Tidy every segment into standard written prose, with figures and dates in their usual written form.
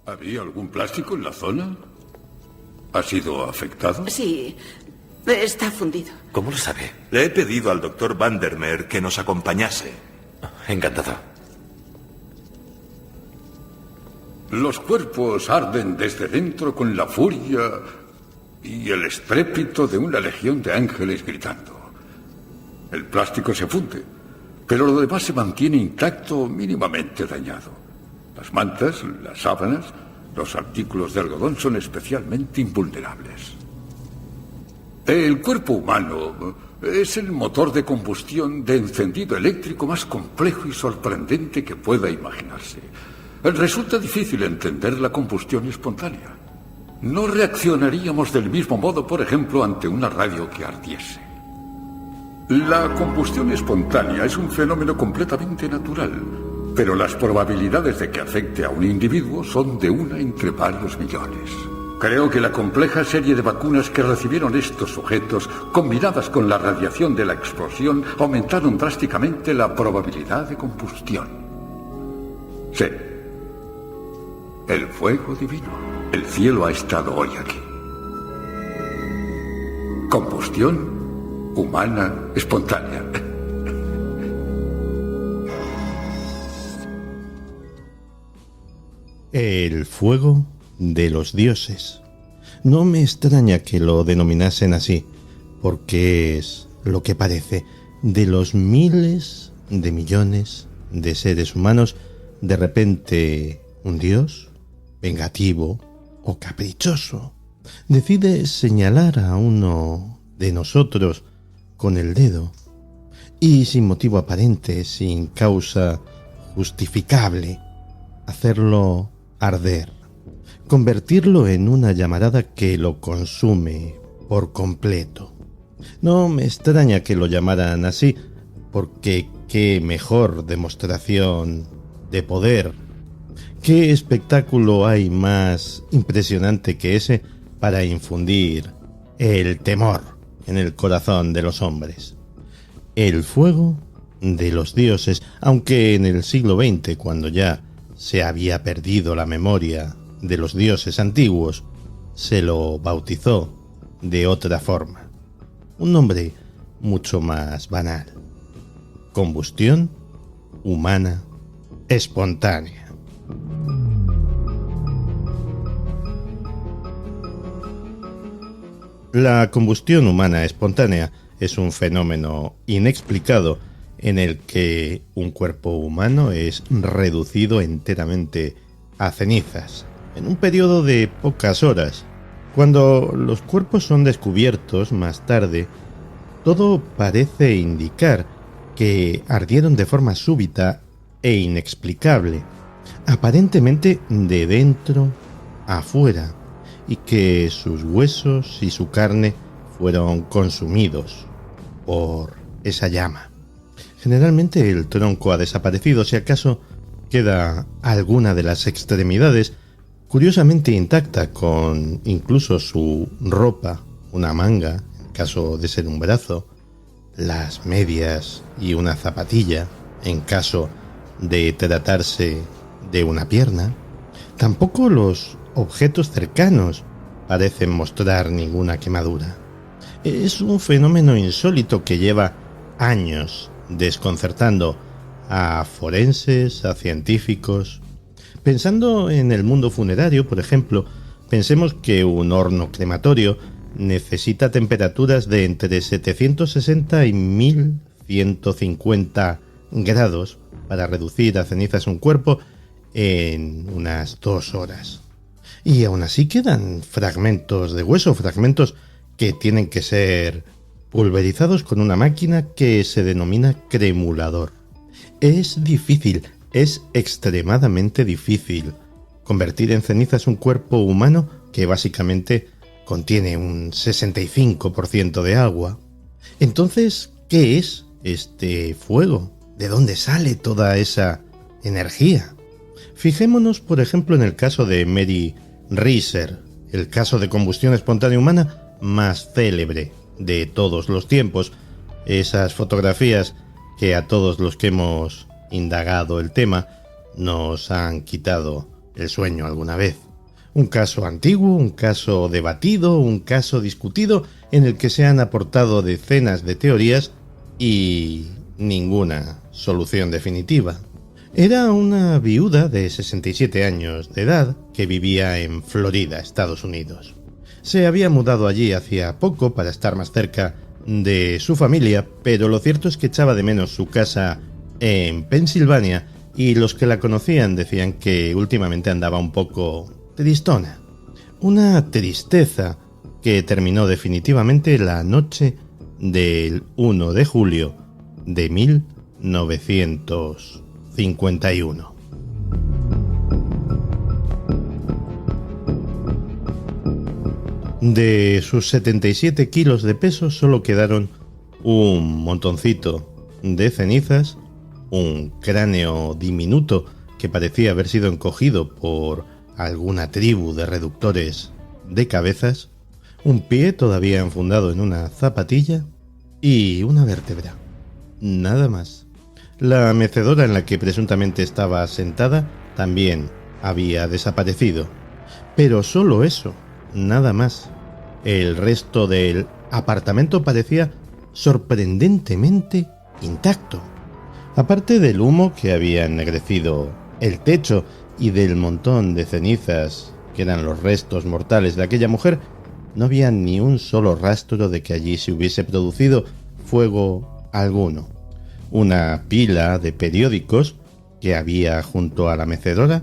¿Había algún plástico en la zona? ¿Ha sido afectado? Sí, está fundido. ¿Cómo lo sabe? Le he pedido al doctor Vandermeer que nos acompañase. Encantado. Los cuerpos arden desde dentro con la furia y el estrépito de una legión de ángeles gritando. El plástico se funde, pero lo demás se mantiene intacto o mínimamente dañado. Las mantas, las sábanas, los artículos de algodón son especialmente invulnerables. El cuerpo humano es el motor de combustión de encendido eléctrico más complejo y sorprendente que pueda imaginarse. Resulta difícil entender la combustión espontánea. No reaccionaríamos del mismo modo, por ejemplo, ante una radio que ardiese. La combustión espontánea es un fenómeno completamente natural, pero las probabilidades de que afecte a un individuo son de 1 entre varios millones. Creo que la compleja serie de vacunas que recibieron estos sujetos, combinadas con la radiación de la explosión, aumentaron drásticamente la probabilidad de combustión. Sí. El fuego divino. El cielo ha estado hoy aquí. Combustión humana espontánea. El fuego de los dioses. No me extraña que lo denominasen así, porque es lo que parece de los miles de millones de seres humanos, de repente un dios vengativo o caprichoso decide señalar a uno de nosotros con el dedo y sin motivo aparente, sin causa justificable, hacerlo arder, convertirlo en una llamarada que lo consume por completo. No me extraña que lo llamaran así, porque qué mejor demostración de poder. ¿Qué espectáculo hay más impresionante que ese para infundir el temor en el corazón de los hombres? El fuego de los dioses, aunque en el siglo XX, cuando ya se había perdido la memoria de los dioses antiguos, se lo bautizó de otra forma. Un nombre mucho más banal. Combustión humana espontánea. La combustión humana espontánea es un fenómeno inexplicado en el que un cuerpo humano es reducido enteramente a cenizas en un periodo de pocas horas. Cuando los cuerpos son descubiertos más tarde, todo parece indicar que ardieron de forma súbita e inexplicable, aparentemente de dentro a fuera, y que sus huesos y su carne fueron consumidos por esa llama. Generalmente el tronco ha desaparecido, si acaso queda alguna de las extremidades curiosamente intacta, con incluso su ropa, una manga, en caso de ser un brazo, las medias y una zapatilla, en caso de tratarse de una pierna. Tampoco los objetos cercanos parecen mostrar ninguna quemadura. Es un fenómeno insólito que lleva años desconcertando a forenses, a científicos. Pensando en el mundo funerario, por ejemplo, pensemos que un horno crematorio necesita temperaturas de entre 760 y 1150 grados para reducir a cenizas un cuerpo en unas 2 horas. Y aún así quedan fragmentos de hueso, fragmentos que tienen que ser pulverizados con una máquina que se denomina cremulador. Es difícil, es extremadamente difícil convertir en cenizas un cuerpo humano que básicamente contiene un 65% de agua. Entonces, ¿qué es este fuego? ¿De dónde sale toda esa energía? Fijémonos, por ejemplo, en el caso de Mary Reeser, el caso de combustión espontánea humana más célebre de todos los tiempos. Esas fotografías que a todos los que hemos indagado el tema nos han quitado el sueño alguna vez. Un caso antiguo, un caso debatido, un caso discutido en el que se han aportado decenas de teorías y ninguna solución definitiva. Era una viuda de 67 años de edad que vivía en Florida, Estados Unidos. Se había mudado allí hacía poco para estar más cerca de su familia, pero lo cierto es que echaba de menos su casa en Pensilvania y los que la conocían decían que últimamente andaba un poco tristona. Una tristeza que terminó definitivamente la noche del 1 de julio de 1951. De sus 77 kilos de peso solo quedaron un montoncito de cenizas, un cráneo diminuto que parecía haber sido encogido por alguna tribu de reductores de cabezas, un pie todavía enfundado en una zapatilla y una vértebra. Nada más. La mecedora en la que presuntamente estaba sentada también había desaparecido. Pero solo eso, nada más. El resto del apartamento parecía sorprendentemente intacto. Aparte del humo que había ennegrecido el techo y del montón de cenizas que eran los restos mortales de aquella mujer, no había ni un solo rastro de que allí se hubiese producido fuego alguno. Una pila de periódicos que había junto a la mecedora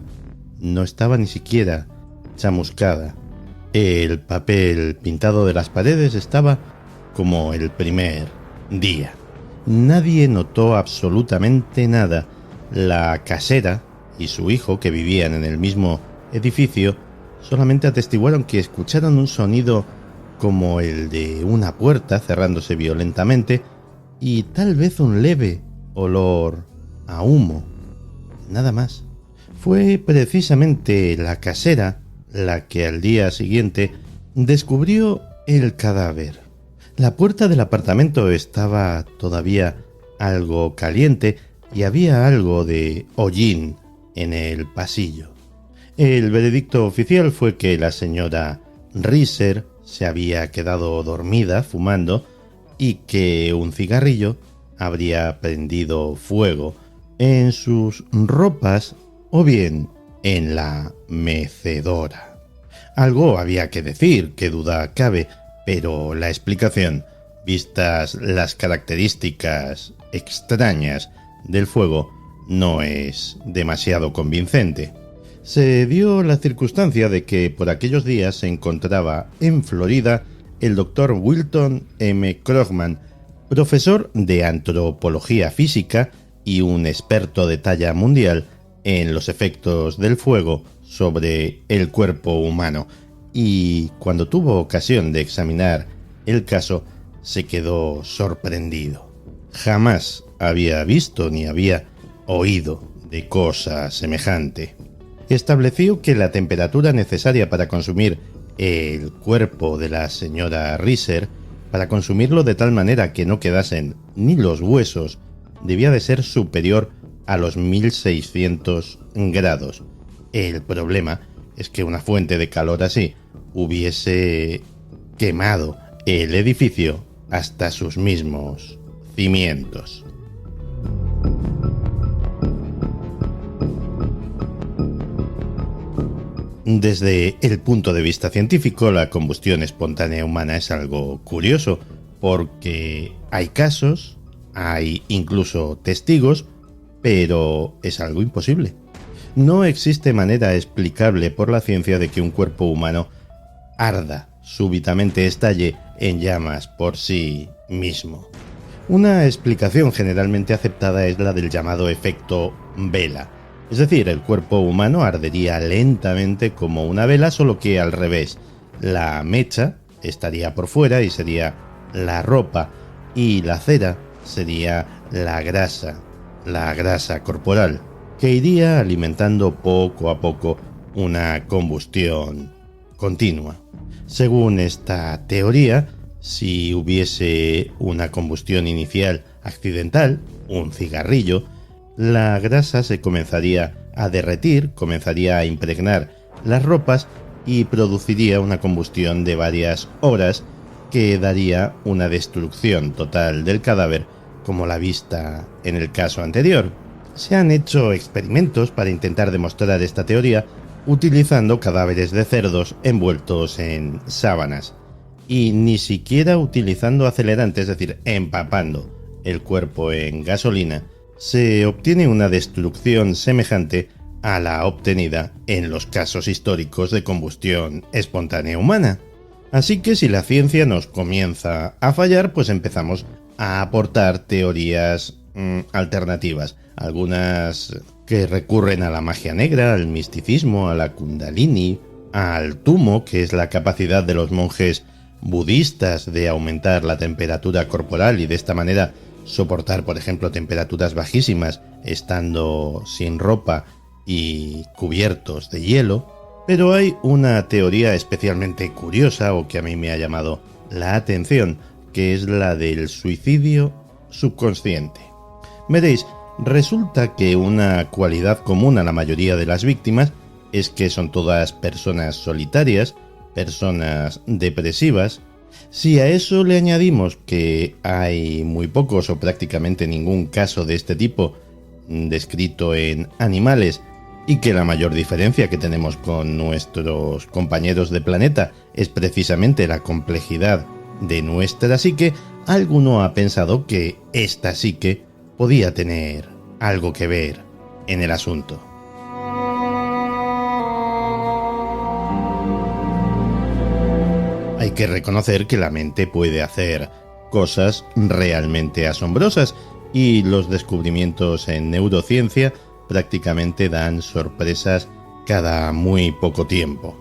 no estaba ni siquiera chamuscada. El papel pintado de las paredes estaba como el primer día. Nadie notó absolutamente nada. La casera y su hijo, que vivían en el mismo edificio, solamente atestiguaron que escucharon un sonido como el de una puerta cerrándose violentamente y tal vez un leve olor a humo. Nada más. Fue precisamente la casera la que al día siguiente descubrió el cadáver. La puerta del apartamento estaba todavía algo caliente y había algo de hollín en el pasillo. El veredicto oficial fue que la señora Reiser se había quedado dormida fumando y que un cigarrillo habría prendido fuego en sus ropas o bien en la mecedora. Algo había que decir, qué duda cabe, pero la explicación, vistas las características extrañas del fuego, no es demasiado convincente. Se dio la circunstancia de que por aquellos días se encontraba en Florida el doctor Wilton M. Krogman, profesor de antropología física y un experto de talla mundial en los efectos del fuego sobre el cuerpo humano, y cuando tuvo ocasión de examinar el caso se quedó sorprendido. Jamás había visto ni había oído de cosa semejante. Estableció que la temperatura necesaria para consumir el cuerpo de la señora Reiser, para consumirlo de tal manera que no quedasen ni los huesos, debía de ser superior a los 1600 grados. El problema es que una fuente de calor así hubiese quemado el edificio hasta sus mismos cimientos. Desde el punto de vista científico, la combustión espontánea humana es algo curioso, porque hay casos, hay incluso testigos, pero es algo imposible. No existe manera explicable por la ciencia de que un cuerpo humano arda, súbitamente estalle en llamas por sí mismo. Una explicación generalmente aceptada es la del llamado efecto vela. Es decir, el cuerpo humano ardería lentamente como una vela, solo que al revés. La mecha estaría por fuera y sería la ropa, y la cera sería la grasa corporal, que iría alimentando poco a poco una combustión continua. Según esta teoría, si hubiese una combustión inicial accidental, un cigarrillo, la grasa se comenzaría a derretir, comenzaría a impregnar las ropas y produciría una combustión de varias horas que daría una destrucción total del cadáver, como la vista en el caso anterior. Se han hecho experimentos para intentar demostrar esta teoría utilizando cadáveres de cerdos envueltos en sábanas y ni siquiera utilizando acelerantes, es decir, empapando el cuerpo en gasolina, se obtiene una destrucción semejante a la obtenida en los casos históricos de combustión espontánea humana. Así que si la ciencia nos comienza a fallar, pues empezamos a aportar teorías alternativas, algunas que recurren a la magia negra, al misticismo, a la kundalini, al tumo, que es la capacidad de los monjes budistas de aumentar la temperatura corporal y de esta manera soportar, por ejemplo, temperaturas bajísimas estando sin ropa y cubiertos de hielo. Pero hay una teoría especialmente curiosa, o que a mí me ha llamado la atención, que es la del suicidio subconsciente. Veréis, resulta que una cualidad común a la mayoría de las víctimas es que son todas personas solitarias, personas depresivas. Si a eso le añadimos que hay muy pocos o prácticamente ningún caso de este tipo descrito en animales, y que la mayor diferencia que tenemos con nuestros compañeros de planeta es precisamente la complejidad de nuestra psique, alguno ha pensado que esta psique podía tener algo que ver en el asunto. Hay que reconocer que la mente puede hacer cosas realmente asombrosas y los descubrimientos en neurociencia prácticamente dan sorpresas cada muy poco tiempo.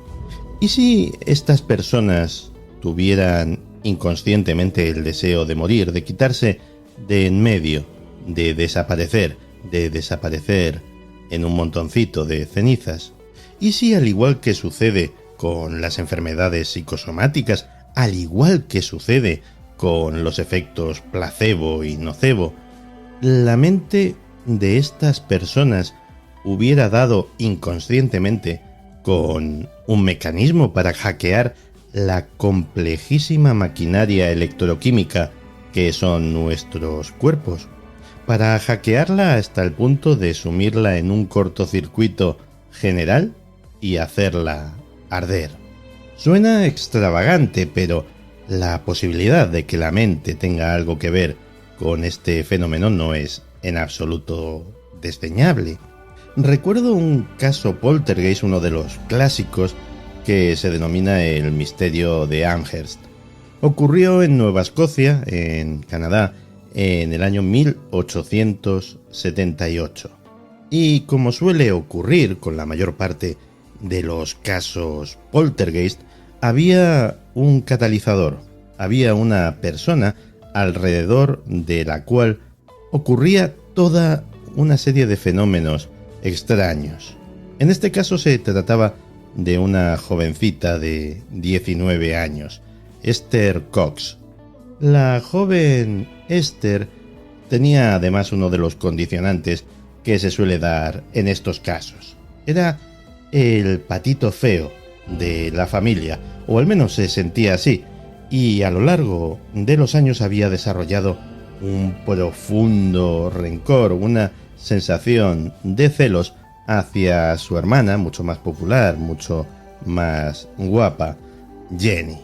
¿Y si estas personas tuvieran inconscientemente el deseo de morir, de quitarse de en medio, de desaparecer en un montoncito de cenizas? ¿Y si, al igual que sucede con las enfermedades psicosomáticas, al igual que sucede con los efectos placebo y nocebo, la mente de estas personas hubiera dado inconscientemente con un mecanismo para hackear la complejísima maquinaria electroquímica que son nuestros cuerpos, para hackearla hasta el punto de sumirla en un cortocircuito general y hacerla arder? Suena extravagante, pero la posibilidad de que la mente tenga algo que ver con este fenómeno no es en absoluto desdeñable. Recuerdo un caso poltergeist, uno de los clásicos, que se denomina el misterio de Amherst. Ocurrió en Nueva Escocia, en Canadá, en el año 1878. Y como suele ocurrir con la mayor parte de los casos poltergeist, había un catalizador, había una persona alrededor de la cual ocurría toda una serie de fenómenos extraños. En este caso se trataba de una jovencita de 19 años, Esther Cox. La joven Esther tenía además uno de los condicionantes que se suele dar en estos casos. Era el patito feo de la familia, o al menos se sentía así, y a lo largo de los años había desarrollado un profundo rencor, una sensación de celos hacia su hermana, mucho más popular, mucho más guapa, Jenny.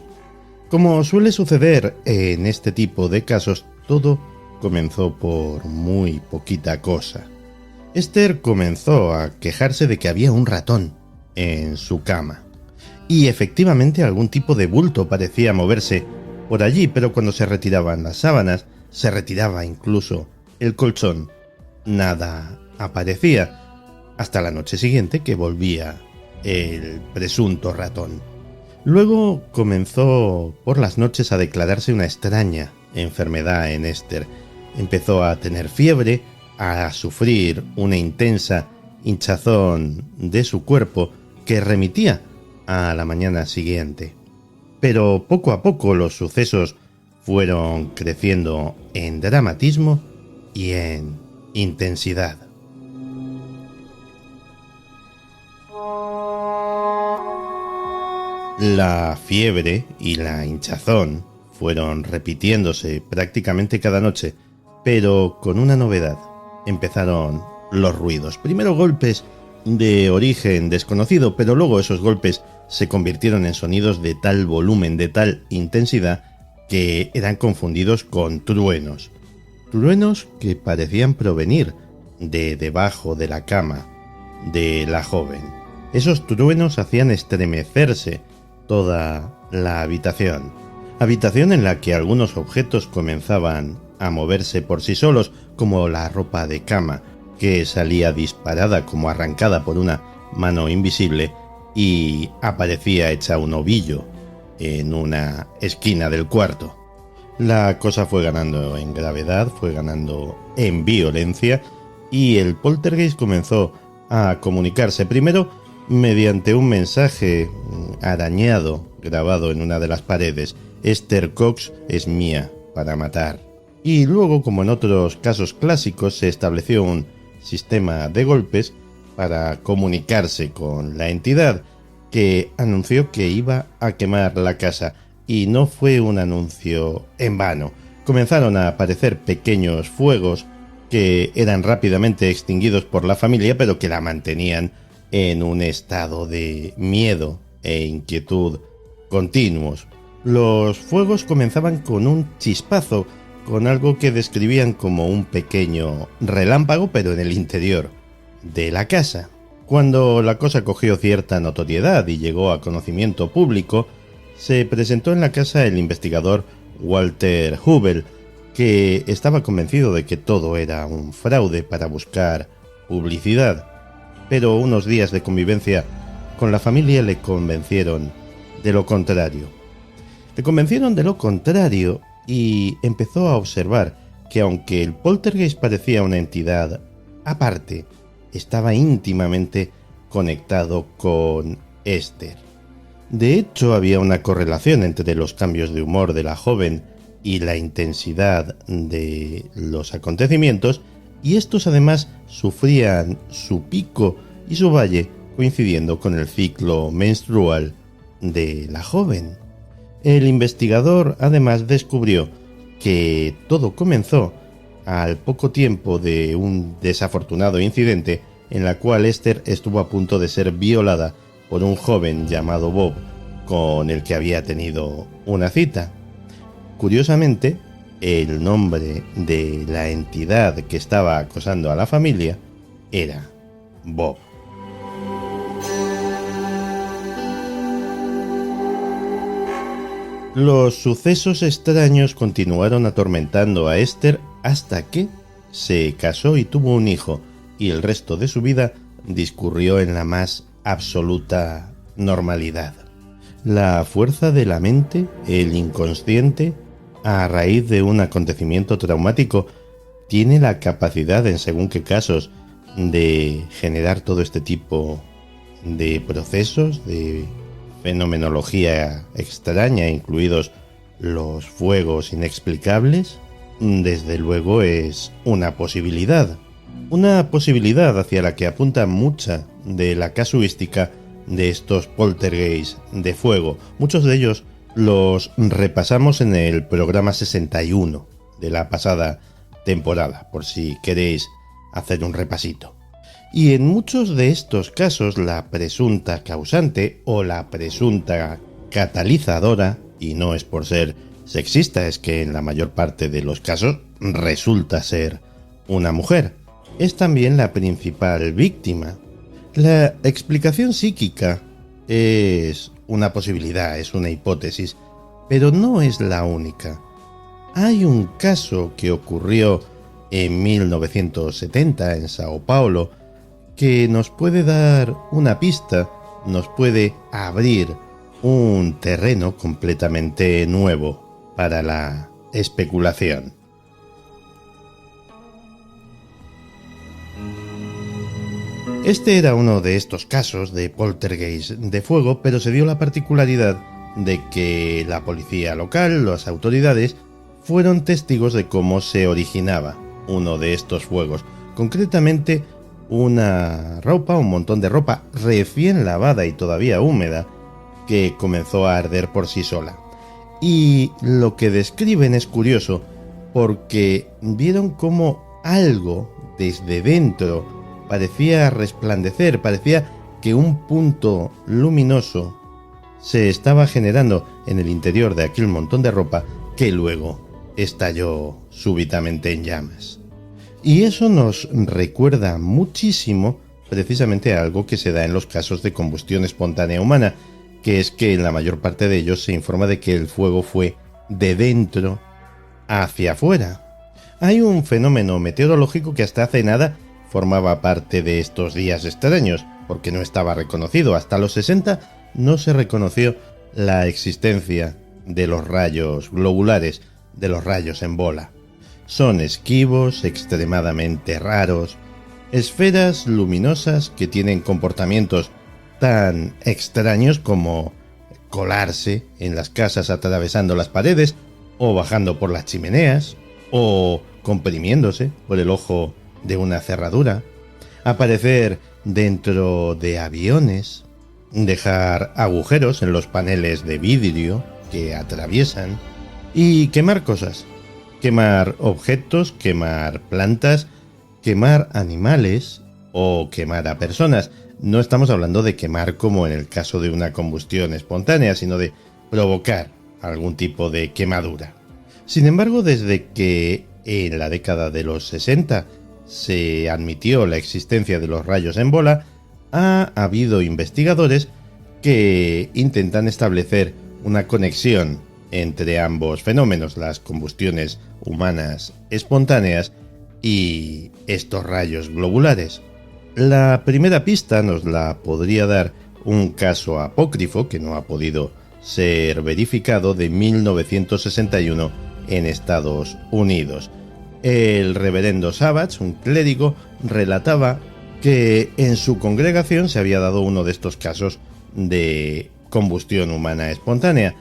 Como suele suceder en este tipo de casos, todo comenzó por muy poquita cosa. Esther comenzó a quejarse de que había un ratón en su cama. Y efectivamente algún tipo de bulto parecía moverse por allí, pero cuando se retiraban las sábanas, se retiraba incluso el colchón, nada aparecía, hasta la noche siguiente que volvía el presunto ratón. Luego comenzó por las noches a declararse una extraña enfermedad en Esther. Empezó a tener fiebre, a sufrir una intensa hinchazón de su cuerpo que remitía a la mañana siguiente. Pero poco a poco los sucesos fueron creciendo en dramatismo y en intensidad. La fiebre y la hinchazón fueron repitiéndose prácticamente cada noche, pero con una novedad. Empezaron los ruidos. Primero golpes de origen desconocido, pero luego esos golpes se convirtieron en sonidos de tal volumen, de tal intensidad, que eran confundidos con truenos. Truenos que parecían provenir de debajo de la cama de la joven. Esos truenos hacían estremecerse toda la habitación. Habitación en la que algunos objetos comenzaban a moverse por sí solos, como la ropa de cama, que salía disparada como arrancada por una mano invisible y aparecía hecha un ovillo en una esquina del cuarto. La cosa fue ganando en gravedad, fue ganando en violencia, y el poltergeist comenzó a comunicarse primero mediante un mensaje arañado grabado en una de las paredes: Esther Cox es mía para matar. Y luego, como en otros casos clásicos, se estableció un sistema de golpes para comunicarse con la entidad, que anunció que iba a quemar la casa. Y no fue un anuncio en vano. Comenzaron a aparecer pequeños fuegos que eran rápidamente extinguidos por la familia, pero que la mantenían en un estado de miedo e inquietud continuos. Los fuegos comenzaban con un chispazo, con algo que describían como un pequeño relámpago, pero en el interior de la casa. Cuando la cosa cogió cierta notoriedad y llegó a conocimiento público, se presentó en la casa el investigador Walter Hubel, que estaba convencido de que todo era un fraude para buscar publicidad. Pero unos días de convivencia con la familia le convencieron de lo contrario. Y empezó a observar que, aunque el poltergeist parecía una entidad aparte, estaba íntimamente conectado con Esther. De hecho, había una correlación entre los cambios de humor de la joven y la intensidad de los acontecimientos, y estos además sufrían su pico y su valle coincidiendo con el ciclo menstrual de la joven. El investigador además descubrió que todo comenzó al poco tiempo de un desafortunado incidente en la cual Esther estuvo a punto de ser violada por un joven llamado Bob, con el que había tenido una cita. Curiosamente, el nombre de la entidad que estaba acosando a la familia era Bob. Los sucesos extraños continuaron atormentando a Esther hasta que se casó y tuvo un hijo, y el resto de su vida discurrió en la más absoluta normalidad. La fuerza de la mente, el inconsciente, a raíz de un acontecimiento traumático, tiene la capacidad, en según qué casos, de generar todo este tipo de procesos, de fenomenología extraña, incluidos los fuegos inexplicables. Desde luego es una posibilidad hacia la que apunta mucha de la casuística de estos poltergeists de fuego. Muchos de ellos los repasamos en el programa 61 de la pasada temporada, por si queréis hacer un repasito. Y en muchos de estos casos la presunta causante o la presunta catalizadora, y no es por ser sexista, es que en la mayor parte de los casos resulta ser una mujer, es también la principal víctima. La explicación psíquica es una posibilidad, es una hipótesis, pero no es la única. Hay un caso que ocurrió en 1970 en Sao Paulo que nos puede dar una pista, nos puede abrir un terreno completamente nuevo para la especulación. Este era uno de estos casos de poltergeist de fuego, pero se dio la particularidad de que la policía local, las autoridades, fueron testigos de cómo se originaba uno de estos fuegos. Concretamente, un montón de ropa recién lavada y todavía húmeda, que comenzó a arder por sí sola. Y lo que describen es curioso, porque vieron como algo desde dentro parecía resplandecer, parecía que un punto luminoso se estaba generando en el interior de aquel montón de ropa que luego estalló súbitamente en llamas. Y eso nos recuerda muchísimo precisamente a algo que se da en los casos de combustión espontánea humana, que es que en la mayor parte de ellos se informa de que el fuego fue de dentro hacia afuera. Hay un fenómeno meteorológico que hasta hace nada formaba parte de estos días extraños, porque no estaba reconocido. Hasta los 60 no se reconoció la existencia de los rayos globulares, de los rayos en bola. Son esquivos, extremadamente raros, esferas luminosas que tienen comportamientos tan extraños como colarse en las casas atravesando las paredes, o bajando por las chimeneas, o comprimiéndose por el ojo de una cerradura, aparecer dentro de aviones, dejar agujeros en los paneles de vidrio que atraviesan y quemar cosas, quemar objetos, quemar plantas, quemar animales o quemar a personas. No estamos hablando de quemar como en el caso de una combustión espontánea, sino de provocar algún tipo de quemadura. Sin embargo, desde que en la década de los 60 se admitió la existencia de los rayos en bola, ha habido investigadores que intentan establecer una conexión entre ambos fenómenos, las combustiones humanas espontáneas y estos rayos globulares. La primera pista nos la podría dar un caso apócrifo que no ha podido ser verificado de 1961 en Estados Unidos. El reverendo Savage, un clérigo, relataba que en su congregación se había dado uno de estos casos de combustión humana espontánea.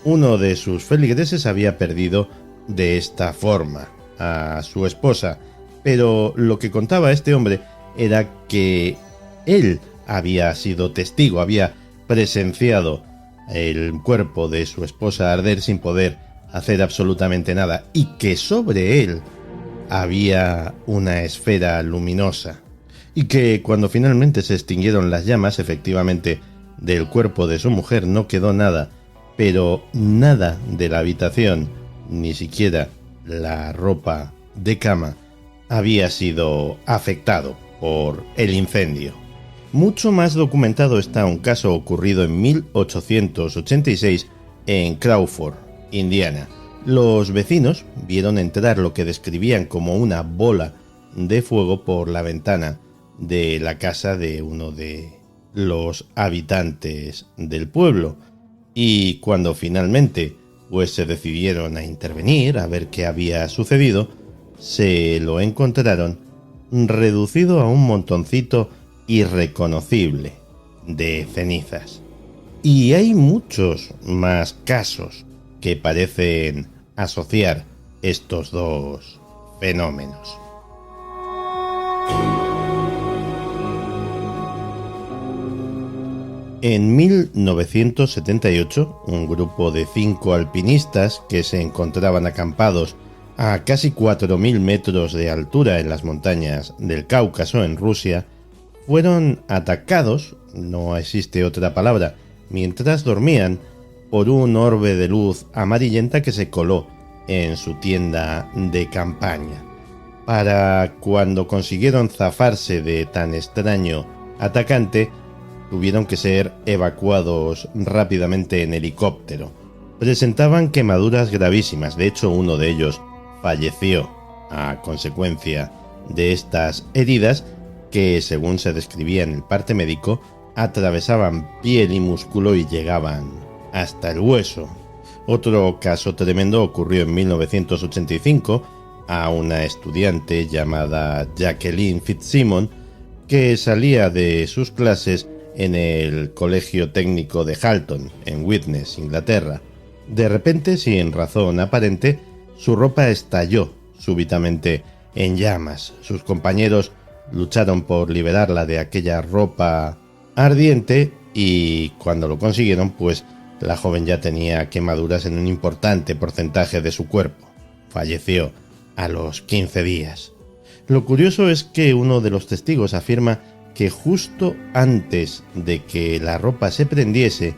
Uno de sus feligreses había perdido de esta forma a su esposa, pero lo que contaba este hombre era que él había sido testigo, había presenciado el cuerpo de su esposa arder sin poder hacer absolutamente nada, y que sobre él había una esfera luminosa, y que cuando finalmente se extinguieron las llamas, efectivamente del cuerpo de su mujer no quedó nada, pero nada de la habitación, ni siquiera la ropa de cama, había sido afectado por el incendio. Mucho más documentado está un caso ocurrido en 1886 en Crawford, Indiana. Los vecinos vieron entrar lo que describían como una bola de fuego por la ventana de la casa de uno de los habitantes del pueblo, y cuando finalmente se decidieron a intervenir a ver qué había sucedido, se lo encontraron reducido a un montoncito irreconocible de cenizas. Y hay muchos más casos que parecen asociar estos dos fenómenos. En 1978, un grupo de 5 alpinistas que se encontraban acampados a casi 4.000 metros de altura en las montañas del Cáucaso, en Rusia, fueron atacados, no existe otra palabra, mientras dormían, por un orbe de luz amarillenta que se coló en su tienda de campaña. Para cuando consiguieron zafarse de tan extraño atacante, tuvieron que ser evacuados rápidamente en helicóptero. Presentaban quemaduras gravísimas, de hecho uno de ellos falleció a consecuencia de estas heridas que, según se describía en el parte médico, atravesaban piel y músculo y llegaban hasta el hueso. Otro caso tremendo ocurrió en 1985 a una estudiante llamada Jacqueline Fitzsimon, que salía de sus clases en el Colegio Técnico de Halton, en Widnes, Inglaterra. De repente, sin razón aparente, su ropa estalló súbitamente en llamas. Sus compañeros lucharon por liberarla de aquella ropa ardiente y cuando lo consiguieron, pues la joven ya tenía quemaduras en un importante porcentaje de su cuerpo. Falleció a los 15 días. Lo curioso es que uno de los testigos afirma que justo antes de que la ropa se prendiese,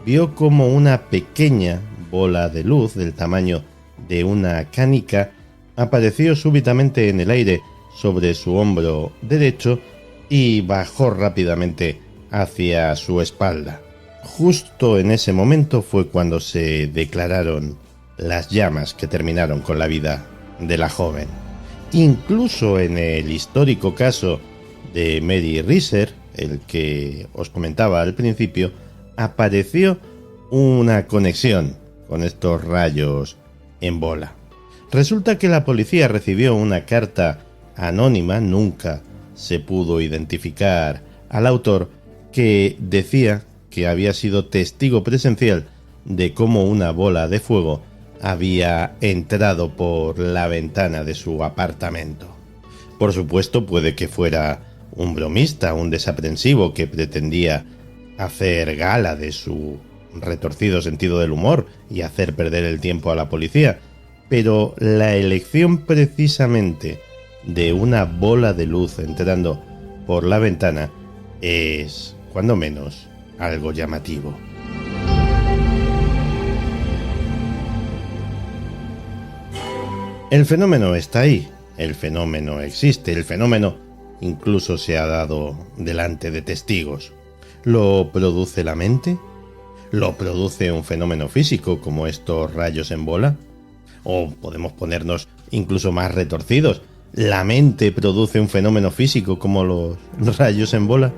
vio como una pequeña bola de luz del tamaño de una canica apareció súbitamente en el aire sobre su hombro derecho y bajó rápidamente hacia su espalda. Justo en ese momento fue cuando se declararon las llamas que terminaron con la vida de la joven. Incluso en el histórico caso de Mary Reeser, el que os comentaba al principio, apareció una conexión con estos rayos en bola. Resulta que la policía recibió una carta anónima, nunca se pudo identificar al autor, que decía que había sido testigo presencial de cómo una bola de fuego había entrado por la ventana de su apartamento. Por supuesto, puede que fuera un bromista, un desaprensivo que pretendía hacer gala de su retorcido sentido del humor y hacer perder el tiempo a la policía, pero la elección precisamente de una bola de luz entrando por la ventana es, cuando menos, algo llamativo. El fenómeno está ahí, el fenómeno existe, el fenómeno incluso se ha dado delante de testigos. ¿Lo produce la mente? ¿Lo produce un fenómeno físico como estos rayos en bola? O podemos ponernos incluso más retorcidos. ¿La mente produce un fenómeno físico como los rayos en bola?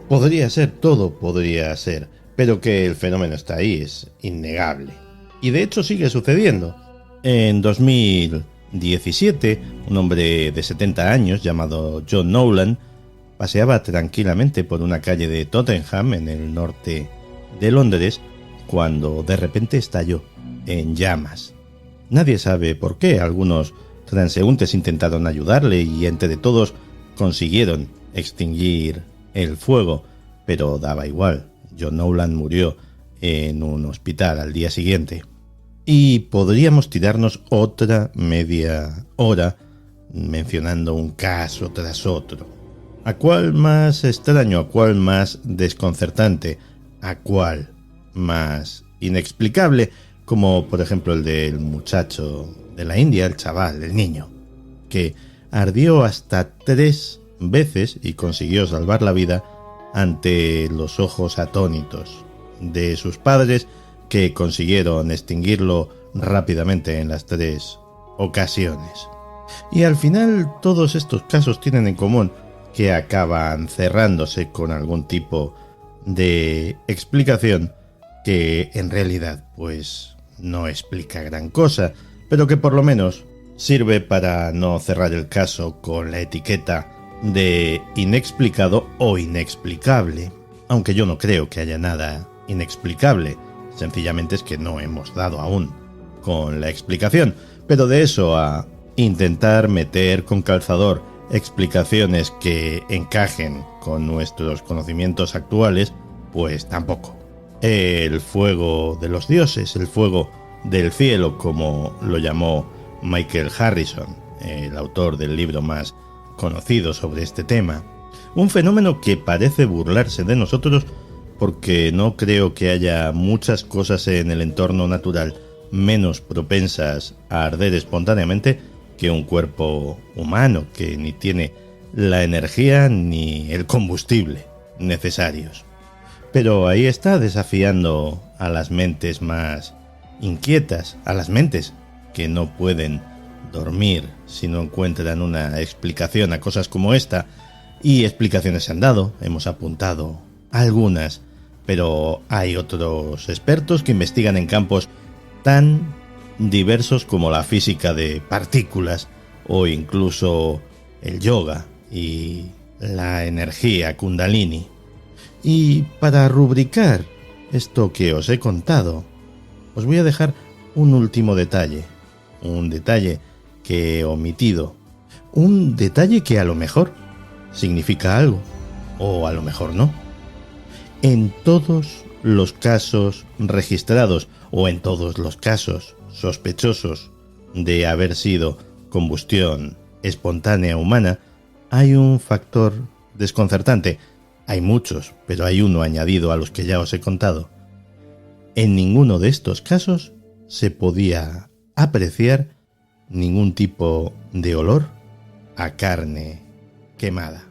Podría ser, todo podría ser, pero que el fenómeno está ahí es innegable. Y de hecho sigue sucediendo. En 2017, un hombre de 70 años llamado John Nolan paseaba tranquilamente por una calle de Tottenham, en el norte de Londres, cuando de repente estalló en llamas. Nadie sabe por qué. Algunos transeúntes intentaron ayudarle y entre todos consiguieron extinguir el fuego, pero daba igual. John Nolan murió en un hospital al día siguiente. Y podríamos tirarnos otra media hora mencionando un caso tras otro. ¿A cuál más extraño? ¿A cuál más desconcertante? ¿A cuál más inexplicable? Como por ejemplo el del muchacho de la India, el chaval, el niño, que ardió hasta 3 veces y consiguió salvar la vida ante los ojos atónitos de sus padres, que consiguieron extinguirlo rápidamente en las 3 ocasiones. Y al final todos estos casos tienen en común que acaban cerrándose con algún tipo de explicación que en realidad pues no explica gran cosa, pero que por lo menos sirve para no cerrar el caso con la etiqueta de inexplicado o inexplicable, aunque yo no creo que haya nada inexplicable, sencillamente es que no hemos dado aún con la explicación, pero de eso a intentar meter con calzador explicaciones que encajen con nuestros conocimientos actuales, pues tampoco. El fuego de los dioses, el fuego del cielo, como lo llamó Michael Harrison, el autor del libro más conocido sobre este tema. Un fenómeno que parece burlarse de nosotros porque no creo que haya muchas cosas en el entorno natural menos propensas a arder espontáneamente que un cuerpo humano, que ni tiene la energía ni el combustible necesarios. Pero ahí está, desafiando a las mentes más inquietas, a las mentes que no pueden dormir si no encuentran una explicación a cosas como esta. Y explicaciones se han dado, hemos apuntado algunas, pero hay otros expertos que investigan en campos tan diversos como la física de partículas o incluso el yoga y la energía kundalini. Y para rubricar esto que os he contado, os voy a dejar un último detalle, un detalle que he omitido, un detalle que a lo mejor significa algo, o a lo mejor no. en todos los casos registrados o en todos los casos sospechosos de haber sido combustión espontánea humana, hay un factor desconcertante. Hay muchos, pero hay uno añadido a los que ya os he contado. En ninguno de estos casos se podía apreciar ningún tipo de olor a carne quemada.